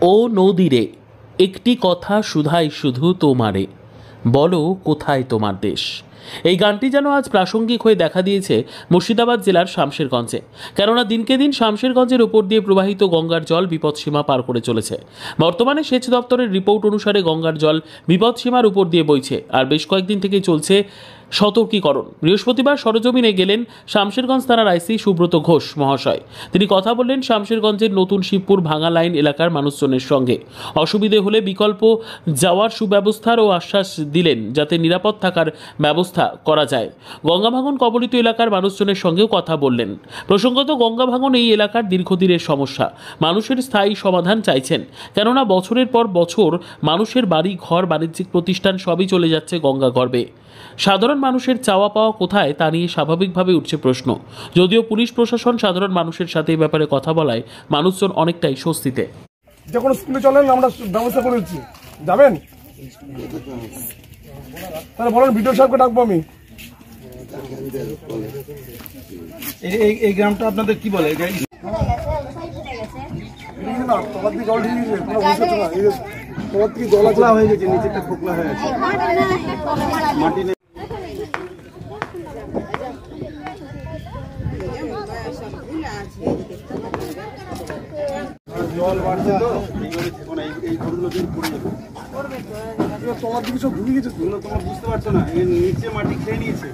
ও নদীরে একটি কথা শুধাই শুধু তোমারে, বলো কোথায় তোমার দেশ। এই গানটি যেন আজ প্রাসঙ্গিক হয়ে দেখা দিয়েছে মুর্শিদাবাদ জেলার শামশেরগঞ্জে। কেননা দিনকে দিন শামশেরগঞ্জের উপর দিয়ে প্রবাহিত গঙ্গার জল বিপদসীমা পার করে চলেছে। বর্তমানে সেচ দপ্তরের রিপোর্ট অনুসারে গঙ্গার জল বিপদসীমার উপর দিয়ে বইছে, আর বেশ কয়েকদিন থেকেই চলছে সতর্কীকরণ। বৃহস্পতিবার সরজমিনে গেলেন শামশেরগঞ্জ থানার আইসি সুব্রত ঘোষ মহাশয়। তিনি কথা বললেন শামশেরগঞ্জের নতুন শিবপুর ভাঙা লাইন এলাকার মানুষজনের সঙ্গে। অসুবিধে হলে বিকল্প যাওয়ার সুব্যবস্থার ও আশ্বাস দিলেন যাতে নিরাপদ থাকার ব্যবস্থা করা যায়। গঙ্গা ভাঙন কবলিত এলাকার মানুষজনের সঙ্গেও কথা বললেন। প্রসঙ্গত গঙ্গা ভাঙন এই এলাকার দীর্ঘদিনের সমস্যা, মানুষের স্থায়ী সমাধান চাইছেন। কেননা বছরের পর বছর মানুষের বাড়ি ঘর বাণিজ্যিক প্রতিষ্ঠান সবই চলে যাচ্ছে গঙ্গা গর্ভে। সাধারণ মানুষের চাওয়া পাওয়া কোথায় তা নিয়ে স্বাভাবিকভাবে উঠছে প্রশ্ন। যদিও পুলিশ প্রশাসন সাধারণ মানুষের সাথে এই ব্যাপারে কথা বলায় মানুষজন অনেকটাই স্বস্তিতে। যে কোনো স্কুলে চলেন, আমরা ব্যবস্থা করে দিচ্ছি। যাবেন তাহলে বলেন, ভিডিও সাহেবকে ডাকবো আমি। এই গ্রামটা আপনাদের কি বলে? জল হয়ে গেছে, নিচেটা খোকলা হয়ে আছে, মাটি নেই। জল বাড়ছে তো এই গরুগুলো দিন পড়ে যাবে। তোমার দিকে সব ঢুকে গেছে, তোমার বুঝতে পারছো না, এর নিচে মাটি খেয়ে নিয়েছে।